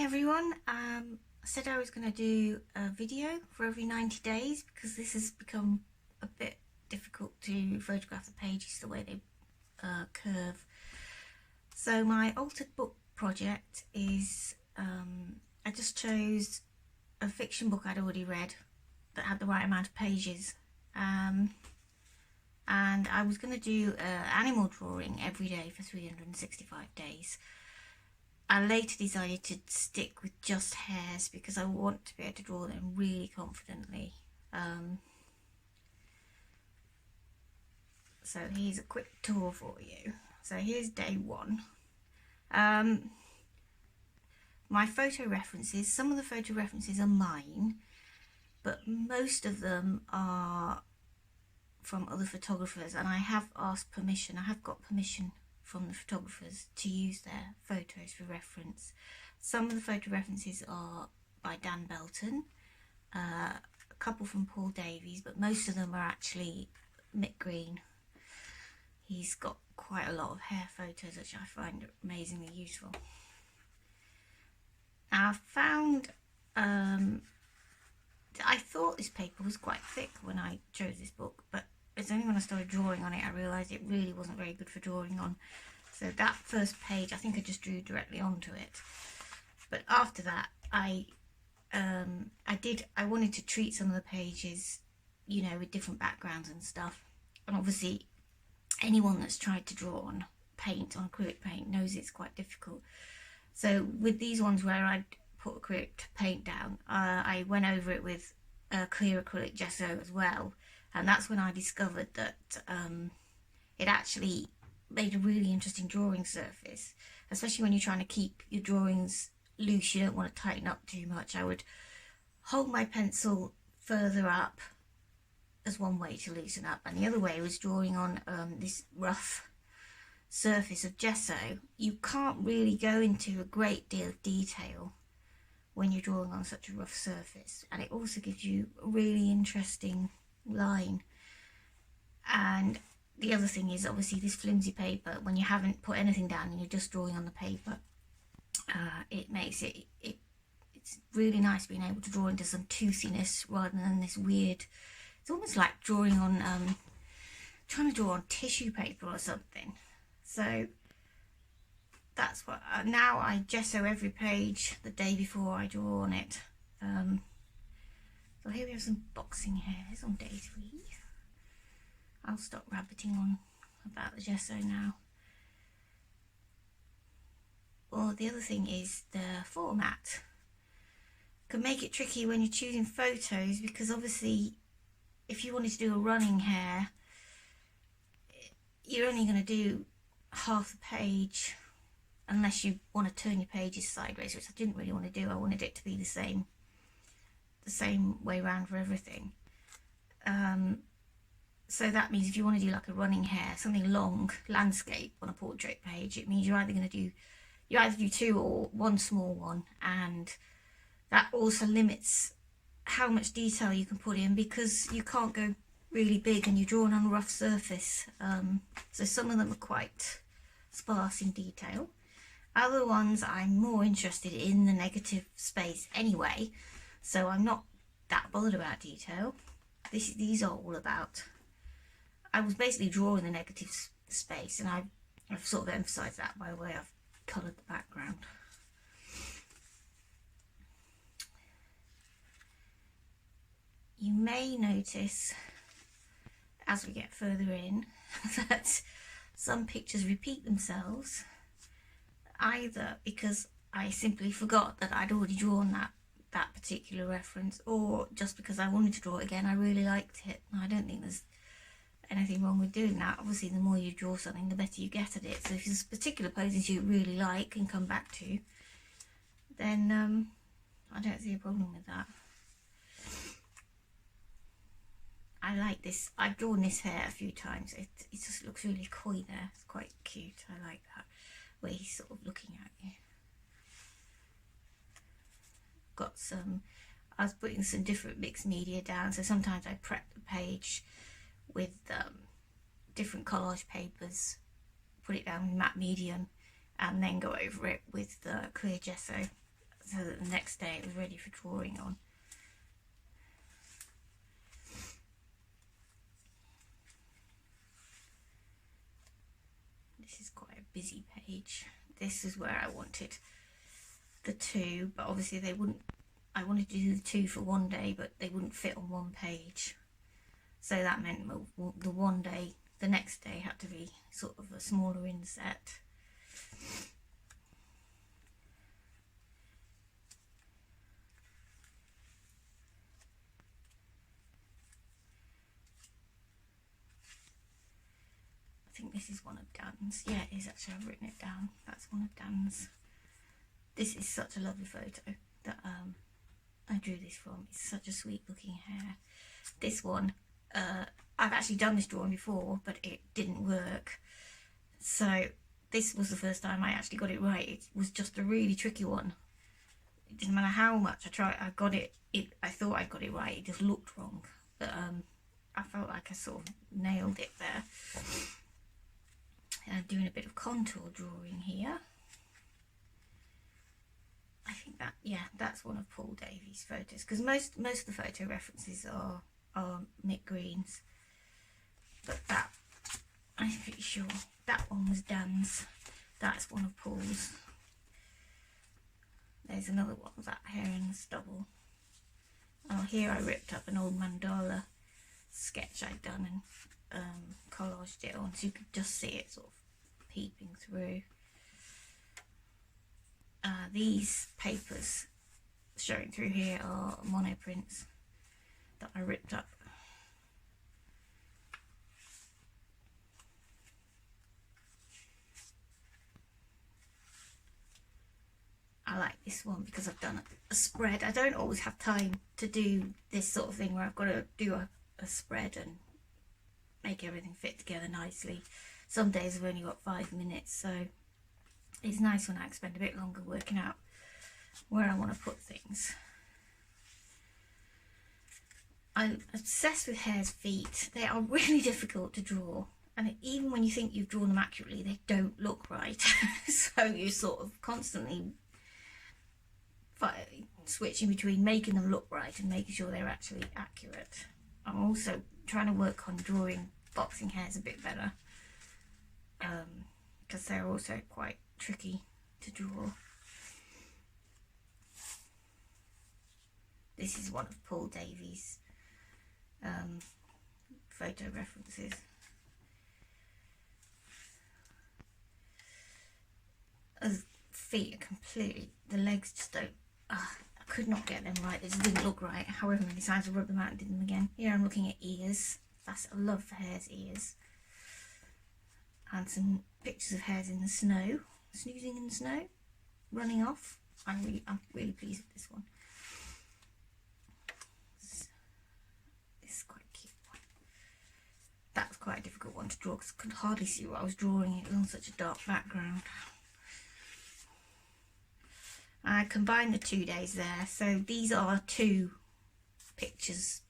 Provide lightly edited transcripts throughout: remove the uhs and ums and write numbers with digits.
everyone. I said I was going to do a video for every 90 days because this has become a bit difficult to photograph the pages the way they curve. So my altered book project is, I just chose a fiction book I'd already read that had the right amount of pages, and I was going to do animal drawing every day for 365 days. I later decided to stick with just hares because I want to be able to draw them really confidently. So here's a quick tour for you. So here's day one. My photo references, some of the photo references are mine, but most of them are from other photographers, and I have asked permission. I have got permission from the photographers to use their photos for reference. Some of the photo references are by Dan Belton, a couple from Paul Davies, but most of them are actually Mick Green. He's got quite a lot of hare photos which I find amazingly useful. Now I found, I thought this paper was quite thick when I chose this book, but it's only when I started drawing on it I realised it really wasn't very good for drawing on. So that first page I think I just drew directly onto it. But after that I wanted to treat some of the pages, you know, with different backgrounds and stuff. And obviously anyone that's tried to draw on paint, on acrylic paint, knows it's quite difficult. So with these ones where I'd put acrylic paint down, I went over it with clear acrylic gesso as well. And that's when I discovered that it actually made a really interesting drawing surface, especially when you're trying to keep your drawings loose. You don't want to tighten up too much. I would hold my pencil further up as one way to loosen up, and the other way was drawing on this rough surface of gesso. You can't really go into a great deal of detail when you're drawing on such a rough surface, and it also gives you a really interesting line. And the other thing is obviously this flimsy paper, when you haven't put anything down and you're just drawing on the paper, it makes it's really nice being able to draw into some toothiness rather than this weird, it's almost like drawing on trying to draw on tissue paper or something. So that's what now I gesso every page the day before I draw on it. So here we have some boxing hairs on day 3. I'll stop rabbiting on about the gesso now. Well, the other thing is the format can make it tricky when you're choosing photos, because obviously if you wanted to do a running hare, you're only going to do half the page unless you want to turn your pages sideways, which I didn't really want to do. I wanted it to be the same way around for everything. So that means if you want to do like a running hare, something long, landscape on a portrait page, it means you're either going to do, you either do 2 or 1 small one, and that also limits how much detail you can put in, because you can't go really big and you're drawing on a rough surface. So some of them are quite sparse in detail. Other ones I'm more interested in the negative space anyway, so I'm not that bothered about detail. These are all about, I was basically drawing the negative space, and I've sort of emphasised that by the way I've coloured the background. You may notice as we get further in that some pictures repeat themselves, either because I simply forgot that I'd already drawn that particular reference, or just because I wanted to draw it again. I really liked it. I don't think there's anything wrong with doing that. Obviously the more you draw something, the better you get at it. So if there's particular poses you really like and come back to, then I don't see a problem with that. I like this. I've drawn this hair a few times. It just looks really coy there. It's quite cute. I like that, where he's sort of looking at you. Got some, I was putting some different mixed media down, so sometimes I prep the page with different collage papers, put it down with matte medium, and then go over it with the clear gesso. so that the next day it was ready for drawing on. This is quite a busy page. This is where I wanted the two, but obviously they wouldn't. I wanted to do the two for one day, but they wouldn't fit on one page. So that meant the one day, the next day had to be sort of a smaller inset. I think this is one of Dan's. Yeah, it is actually. I've written it down. That's one of Dan's. This is such a lovely photo that I drew this from. It's such a sweet looking hair. This one, I've actually done this drawing before, but it didn't work. So this was the first time I actually got it right. It was just a really tricky one. It didn't matter how much I tried, I got it. I thought I got it right. It just looked wrong. But I felt like I sort of nailed it there. And I'm doing a bit of contour drawing here. I think that, yeah, that's one of Paul Davies' photos, because most of the photo references are Mick Green's, but that, I'm pretty sure that one was Dan's. That's one of Paul's. There's another one, that hair in the stubble. Oh, here I ripped up an old mandala sketch I'd done and collaged it on, so you could just see it sort of peeping through. These papers showing through here are monoprints that I ripped up. I like this one because I've done a spread. I don't always have time to do this sort of thing where I've got to do a spread and make everything fit together nicely. Some days I've only got 5 minutes, so it's nice when I spend a bit longer working out where I want to put things. I'm obsessed with hare's feet. They are really difficult to draw, and even when you think you've drawn them accurately, they don't look right. So you're sort of constantly switching between making them look right and making sure they're actually accurate. I'm also trying to work on drawing boxing hares a bit better, because they're also quite tricky to draw. This is one of Paul Davies' photo references. The feet are completely, the legs just don't, I could not get them right. They just didn't look right. However many times I rubbed them out and did them again. Here I'm looking at ears. That's, I love the hare's ears. And some pictures of hares in the snow, snoozing in the snow, running off. I'm really pleased with this one. This is quite a cute one. That was quite a difficult one to draw because I could hardly see what I was drawing. It was on such a dark background. I combined the 2 days there, so these are 2 pictures.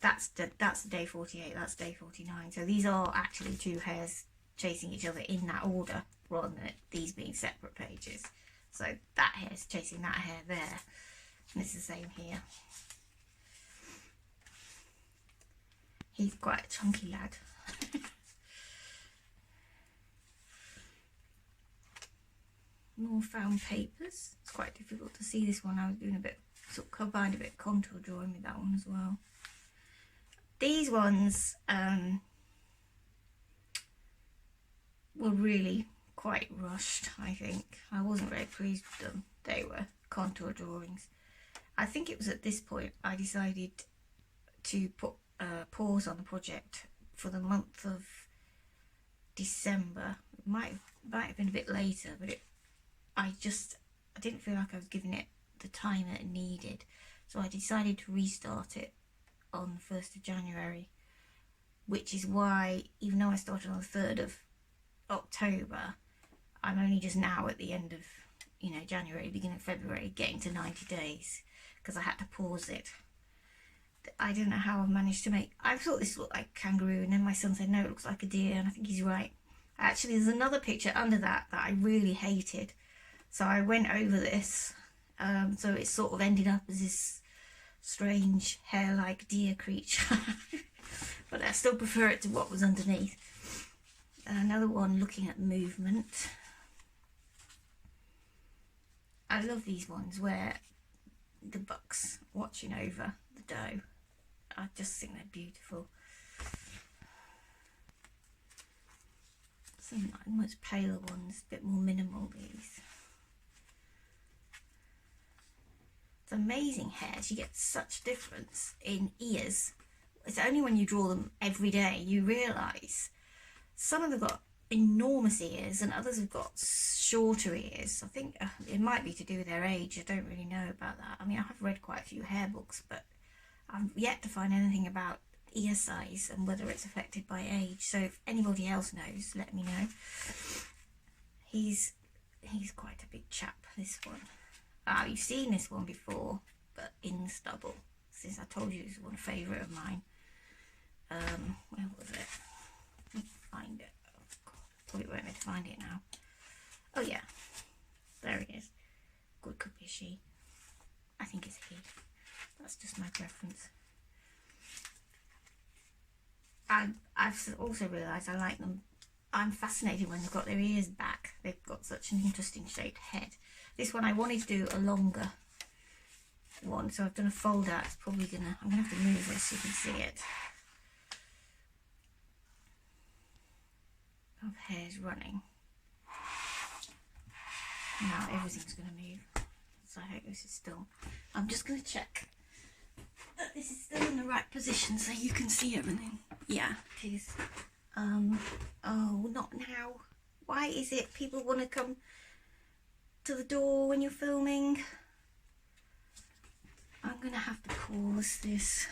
That's the day 48, that's day 49. So these are actually 2 hares chasing each other in that order, rather than these being separate pages. So that hare's chasing that hare there, and it's the same here. He's quite a chunky lad. More found papers. It's quite difficult to see this one. I was doing a bit, sort of combined a bit of contour drawing with that one as well. These ones were really quite rushed, I think. I wasn't very pleased with them. They were contour drawings. I think it was at this point I decided to put a pause on the project for the month of December. It might have been a bit later, but I didn't feel like I was giving it the time that it needed. So I decided to restart it on the 1st of January, which is why, even though I started on the 3rd of October, I'm only just now at the end of, January, beginning of February, getting to 90 days, because I had to pause it. I don't know how I've managed to I thought this looked like a kangaroo, and then my son said, no, it looks like a deer, and I think he's right. Actually, there's another picture under that I really hated. So I went over this, so it sort of ended up as this strange hair-like deer creature. But I still prefer it to what was underneath. Another one looking at movement. I love these ones where the buck's watching over the doe. I just think they're beautiful. Some much paler ones, a bit more minimal, these. It's amazing hairs. You get such difference in ears. It's only when you draw them every day you realise some of them got enormous ears and others have got shorter ears. I think it might be to do with their age. I don't really know about that. I mean, I have read quite a few hair books, but I've yet to find anything about ear size and whether it's affected by age. So if anybody else knows, let me know. He's quite a big chap, this one. You've seen this one before, but in stubble. Since I told you this is one favourite of mine. Where was it? Let me find it. Oh, God, probably won't be able to find it now. Oh yeah, there he is. Could be a she. I think it's he. That's just my preference. I've also realised I like them. I'm fascinated when they've got their ears back. They've got such an interesting shaped head. This one I wanted to do a longer one, so I've done a fold out. It's probably I'm gonna have to move this so you can see it. Of hairs running. Now everything's gonna move. So I hope this is still. I'm just gonna check that this is still in the right position so you can see everything. Yeah, it is. Oh, not now. Why is it people want to come to the door when you're filming? I'm gonna have to pause this.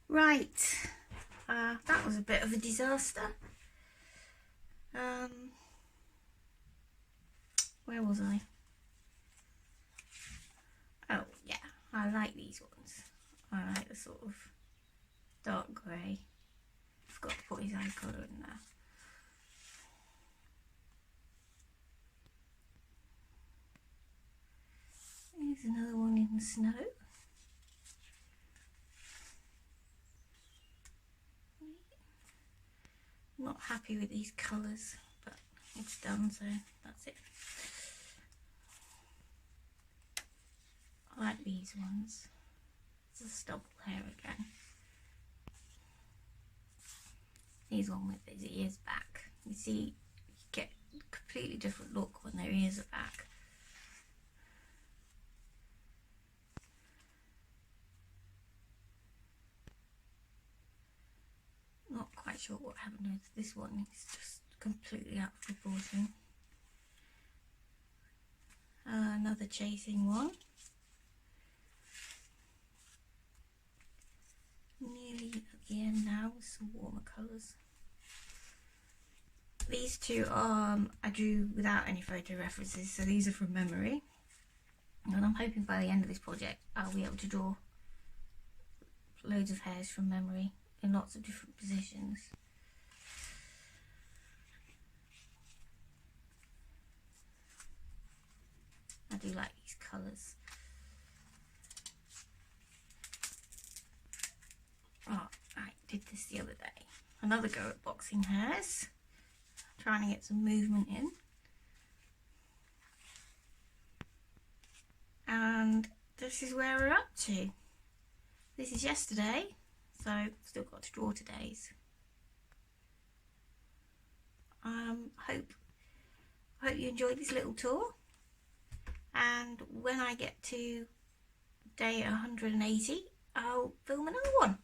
Right, that was a bit of a disaster. Where was I? Oh yeah, I like these ones. I like the sort of dark grey. Forgot to put his eye colour in there. Here's another one in the snow. I'm not happy with these colours, but it's done, so that's it. I like these ones. It's a stubble hair again. Here's one with his ears back. You see, you get a completely different look when their ears are back. Not quite sure what happened with this one. It's just completely out of proportion. Another chasing one. Nearly at the end now with some warmer colours. These two I drew without any photo references, so these are from memory. And I'm hoping by the end of this project I'll be able to draw loads of hairs from memory in lots of different positions. I do like these colours. Oh, I did this the other day. Another go at boxing hairs. Trying to get some movement in. And this is where we're up to. This is yesterday, so still got to draw today's. Hope you enjoyed this little tour. And when I get to day 180, I'll film another one.